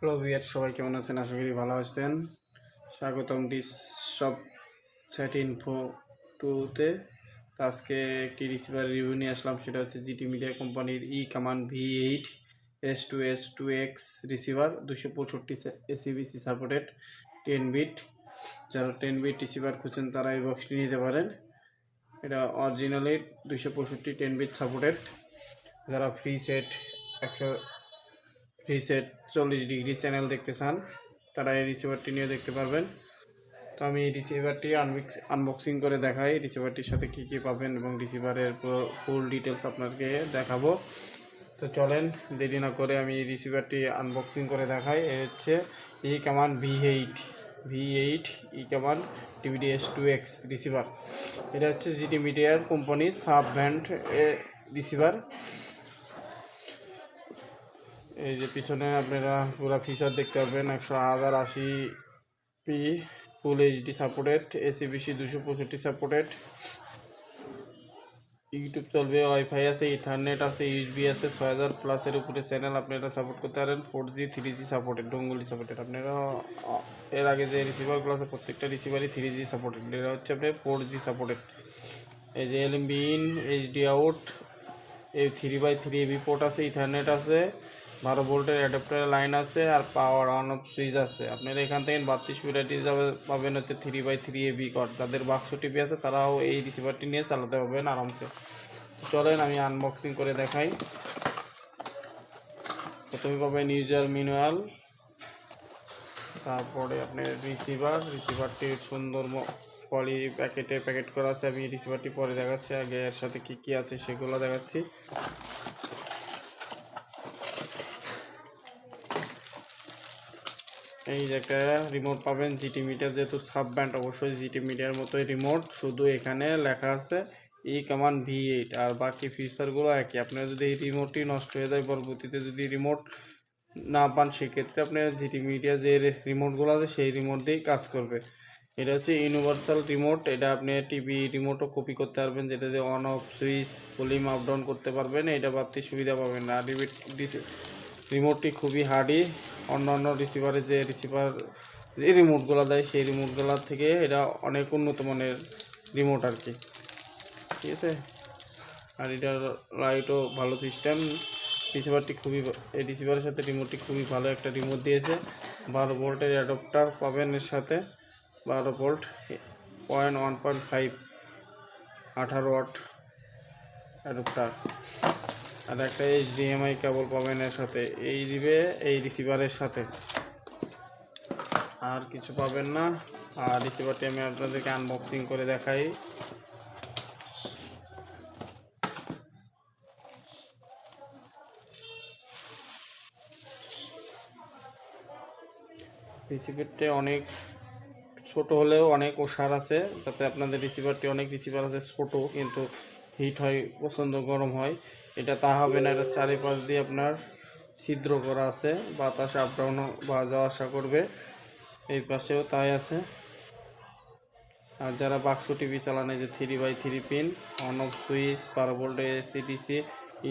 Hello ভিয়ার, সবাই কেমন আছেন? আশা করি ভালো আছেন। স্বাগতম সব সেট ইনফো টুতে। আজকে একটি রিসিভার রিভিউ নিয়ে আসলাম, সেটা হচ্ছে জিটি মিডিয়া কোম্পানির command V8 S2S2X receiver, 265 ACBC supported 10 bit. যারা 10 বিট রিসিভার খুঁজছেন তারা এই বক্সটি নিতে পারেন। এটা অরিজিনালি 265 10 বিট সাপোর্টেড। যারা ফ্রি সেট 40 ডিগ্রি চ্যানেল দেখতে চান তারা এই রিসিভারটি নিয়ে দেখতে পারবেন। তো আমি এই রিসিভারটি আনবক্সিং করে দেখাই, রিসিভারটির সাথে কী কী পাবেন এবং রিসিভারের ফুল ডিটেলস আপনাকে দেখাবো। তো চলেন দেরি না করে আমি এই রিসিভারটি আনবক্সিং করে দেখাই। এ হচ্ছে command V8 command TVD-S2X receiver. এটা হচ্ছে জিটি মিডিয়ার কোম্পানির সাব ব্র্যান্ড রিসিভার। এই যে পিছনে আপনারা পুরো ফিচার দেখতে পাবেন। 180p full HD supported, SEBC 265 supported, YouTube চলবে, ওয়াইফাই আছে, ইথারনেট আছে, ইউএসবি আছে, 6000+ উপরে চ্যানেল আপনারা সাপোর্ট করতে পারেন। 4G 3G supported, ডোঙ্গলি supported. আপনারা এর আগে যে রিসিভারগুলো আছে প্রত্যেকটা রিসিভারই 3G সাপোর্টেড, এটা হচ্ছে আপনার 4G সাপোর্টেড। এই যে LMB ইন, এইচডি আউট, এই 3x3 এবি পোর্ট আছে, ইথারনেট আছে, 12 ভোল্টের অ্যাডাপ্টার লাইন আছে, আর পাওয়ার অন অফ সুইচ আছে। আপনারা এখান থেকে 32 ভ্যারাইটি পাবেন হচ্ছে 3x3 এবি কর্ড। যাদের বাক্স টিভি আছে তারাও এই রিসিভারটি নিয়ে চালাতে পারবেন আরামসে। চলেন আমি আনবক্সিং করে দেখাই। প্রথমে পাবেন ইউজার ম্যানুয়াল, তারপরে আপনার রিসিভারটি সুন্দর প্যাকেট করা আছে। আমি রিসিভারটি পরে দেখাচ্ছি, আগে এর সাথে কি কি আছে সেগুলো দেখাচ্ছি। এই যে একটা রিমোট পাবেন জিটি মিডিয়া, যেহেতু সাব ব্র্যান্ড অবশ্যই জিটি মিডিয়ার মতোই রিমোট, শুধু এখানে লেখা আছে কমান্ড V8 আর বাকি ফিচারগুলো একই। আপনার যদি এই রিমোটটি নষ্ট হয়ে যায় পরবর্তীতে যদি রিমোট না পান, সেক্ষেত্রে আপনার জিটি মিডিয়া যে রিমোটগুলো আছে সেই রিমোট দিয়েই কাজ করবে। এটা হচ্ছে ইউনিভার্সাল রিমোট। এটা আপনি টিভি রিমোটও কপি করতে পারবেন, যেটা দিয়ে on off switch volume up down করতে পারবেন। এটা বাড়তি সুবিধা পাবেন না। রিমোটটি খুবই হার্ডি। অন্যান্য রিসিভারে যে রিমোটগুলো দেয় সেই রিমোটগুলোর থেকে এটা অনেক উন্নত মানের রিমোট আর কি, ঠিক আছে। আর এটার লাইটও ভালো সিস্টেম। এই রিসিভারের সাথে রিমোটটি খুবই ভালো একটা রিমোট দিয়েছে। 12 ভোল্টের অ্যাডাপ্টার পাবেন এর সাথে, 12 ভোল্ট 1.5 18 ওয়াট অ্যাডাপ্টার। আর একটা HDMI কেবল পাবেন এর সাথে, এই রিসিভারের সাথে। আর কিছু পাবেন না। আর রিসিভারটি আমি আপনাদেরকে আনবক্সিং করে দেখাই। রিসিভারটি অনেক ছোট হলেও অনেক ওসার আছে, যাতে আপনাদের রিসিভার আছে ছোট কিন্তু হিট হয় প্রচণ্ড, গরম হয়। এটা তা হবে না। এটা চারিপাশ দিয়ে আপনার ছিদ্র করা আছে, বাতাস আপ ডাউন বা যাওয়া আসা করবে। এই পাশেও তাই আছে। আর যারা বাক্স টিভি চালান, এই যে 3x3 pin, on off switch, 12 ভোল্টে এসিডিসি,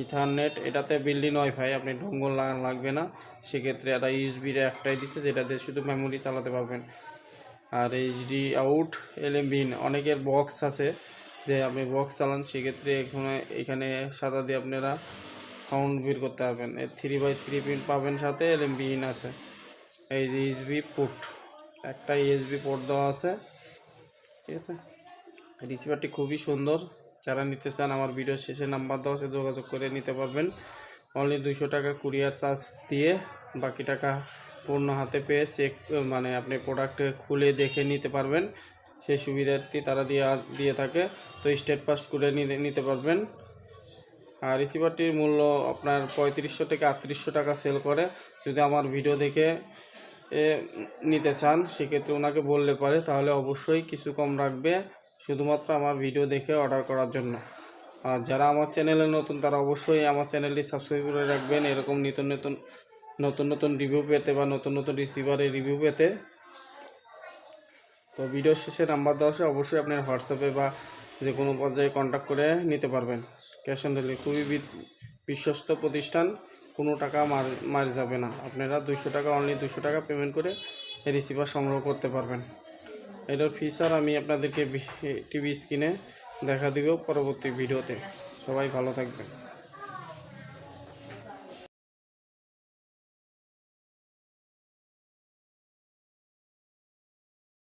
ইথারনেট, এটাতে বিল্ডিং ওয়াইফাই, আপনি ডোঙ্গল লাগবে না। সেক্ষেত্রে এটা ইউএসবির একটাই দিচ্ছে, যেটাতে শুধু মেমোরি চালাতে পারবেন। আর এইচডি আউট, LMB ইন, অনেকের বক্স আছে যে আপনি বক্স চালান, সেক্ষেত্রে এখানে সাদা দিয়ে আপনারা সাউন্ড বের করতে পারবেন। 3x3 পিন পাবেন, সাথে LMB ইন আছে। এই যে ইউএসবি পোর্ট, একটা ইউএসবি পোর্ট দেওয়া আছে, ঠিক আছে। রিসিভারটি খুবই সুন্দর। যারা নিতে চান আমার ভিডিওর শেষে নাম্বার দেওয়া আছে, যোগাযোগ করে নিতে পারবেন। অনলি 200 টাকা কুরিয়ার চার্জ দিয়ে, বাকি টাকা পূর্ণ হাতে পেয়ে আপনি প্রোডাক্ট খুলে দেখে নিতে পারবেন। সেই সুবিধাটি তারা দিয়ে থাকে। তো স্টেট পাস করে নিতে পারবেন। আর রিসিভারটির মূল্য আপনার 3500 থেকে 3800 টাকা সেল করে। যদি আমার ভিডিও দেখে নিতে চান, সেক্ষেত্রে ওনাকে বললে পারে, তাহলে অবশ্যই কিছু কম রাখবে, শুধুমাত্র আমার ভিডিও দেখে অর্ডার করার জন্য। আর যারা আমার চ্যানেলে নতুন তারা অবশ্যই আমার চ্যানেলটি সাবস্ক্রাইব করে রাখবেন, এরকম নতুন নতুন রিভিউ পেতে বা নতুন নতুন রিসিভারের রিভিউ পেতে। তো ভিডিওর শেষে নাম্বার দেওয়া আছে, অবশ্যই আপনার হোয়াটসঅ্যাপে বা যে কোনো পর্যায়ে কন্ট্যাক্ট করে নিতে পারবেন। ক্যাশ অন ডেলিভারি, খুবই বিশ্বস্ত প্রতিষ্ঠান, কোনো টাকা মার যাবে না। আপনারা 200 টাকা, অনলি 200 টাকা পেমেন্ট করে এই রিসিভার সংগ্রহ করতে পারবেন। এটার ফিচার আমি আপনাদেরকে টিভি স্ক্রিনে দেখা দিব পরবর্তী ভিডিওতে। সবাই ভালো থাকবেন।